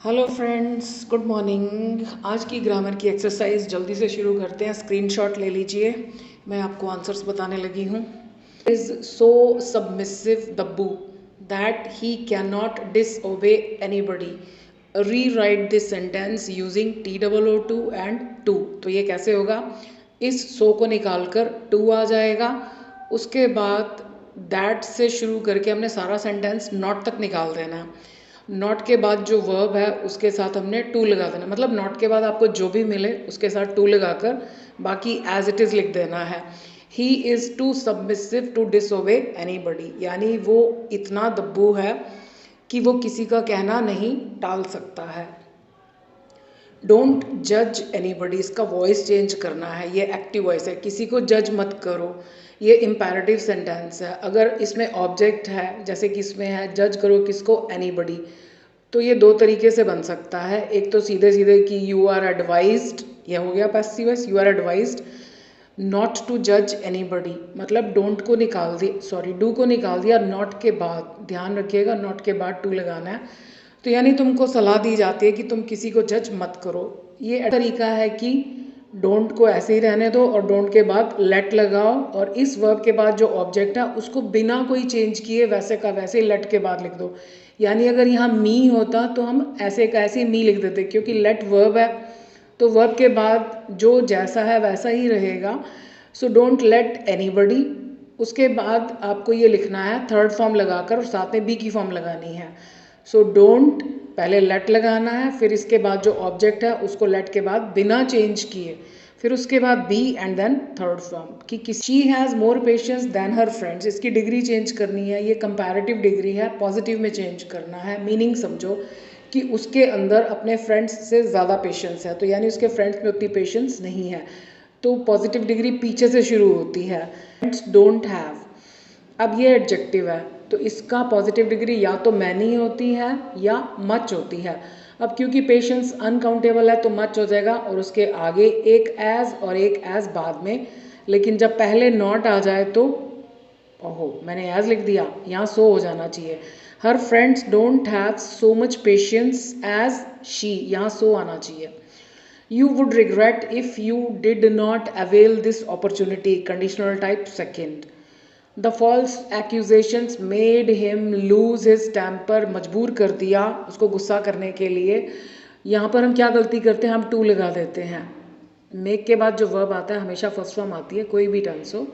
Hello friends, good morning. आज की grammar की एक्सरसाइज जल्दी से शुरू करते हैं। स्क्रीनशॉट ले लीजिए, मैं आपको आंसर्स बताने लगी हूँ। इज सो सबमिसिव दब्बू that he can not disobey anybody. Rewrite this sentence using TOO and to. तो ये कैसे होगा? इस सो को निकाल कर टू आ जाएगा, उसके बाद दैट से शुरू करके हमने सारा सेंटेंस नॉट तक निकाल देना है। नॉट के बाद जो वर्ब है उसके साथ हमने टू लगा देना, मतलब नॉट के बाद आपको जो भी मिले उसके साथ टू लगाकर बाकी एज इट इज़ लिख देना है। He is too submissive to disobey anybody, यानी वो इतना दब्बू है कि वो किसी का कहना नहीं टाल सकता है। डोंट जज एनीबडी, इसका वॉइस चेंज करना है, ये एक्टिव वॉइस है। किसी को जज मत करो, ये इम्पेरेटिव सेंटेंस है। अगर इसमें ऑब्जेक्ट है, जैसे कि इसमें है जज करो किसको, एनीबडी, तो ये दो तरीके से बन सकता है। एक तो सीधे सीधे कि यू आर एडवाइज्ड, ये हो गया passive voice, you are advised not to जज एनीबडी, मतलब डोंट को निकाल दिया, सॉरी डू को निकाल दिया, नॉट के बाद ध्यान रखिएगा, नॉट के बाद टू लगाना है। तो यानी तुमको सलाह दी जाती है कि तुम किसी को जज मत करो। ये तरीका है कि डोंट को ऐसे ही रहने दो और डोंट के बाद लेट लगाओ, और इस वर्ब के बाद जो ऑब्जेक्ट है उसको बिना कोई चेंज किए वैसे का वैसे लेट के बाद लिख दो। यानी अगर यहाँ मी होता तो हम ऐसे का ऐसे मी लिख देते, क्योंकि लेट वर्ब है तो वर्ब के बाद जो जैसा है वैसा ही रहेगा। सो डोंट लेट एनीबडी, उसके बाद आपको ये लिखना है थर्ड फॉर्म लगाकर और साथ में बी की फॉर्म लगानी है। सो डोंट पहले लेट लगाना है, फिर इसके बाद जो ऑब्जेक्ट है उसको लेट के बाद बिना चेंज किए, फिर उसके बाद be and then third form कि she has more patience than her friends. इसकी डिग्री चेंज करनी है, ये कंपैरेटिव डिग्री है, पॉजिटिव में चेंज करना है। मीनिंग समझो कि उसके अंदर अपने फ्रेंड्स से ज़्यादा पेशेंस है, तो यानी उसके फ्रेंड्स में उतनी पेशेंस नहीं है। तो पॉजिटिव डिग्री पीछे से शुरू होती है। फ्रेंड्स डोंट हैव, अब ये एडजेक्टिव है तो इसका पॉजिटिव डिग्री या तो मैनी होती है या मच होती है। अब क्योंकि पेशेंस अनकाउंटेबल है तो मच हो जाएगा, और उसके आगे एक एज और एक एज बाद में। लेकिन जब पहले नॉट आ जाए तो, ओहो मैंने एज लिख दिया, यहाँ सो हो जाना चाहिए। Her friends don't have so much patience as she, यहाँ सो आना चाहिए। You would regret if you did not avail this opportunity, conditional type second. The false accusations made him lose his temper, मजबूर कर दिया उसको गुस्सा करने के लिए। यहाँ पर हम क्या गलती करते हैं, हम टू लगा देते हैं। मेक के बाद जो वर्ब आता है हमेशा फर्स्ट फॉर्म आती है, कोई भी टेंस हो,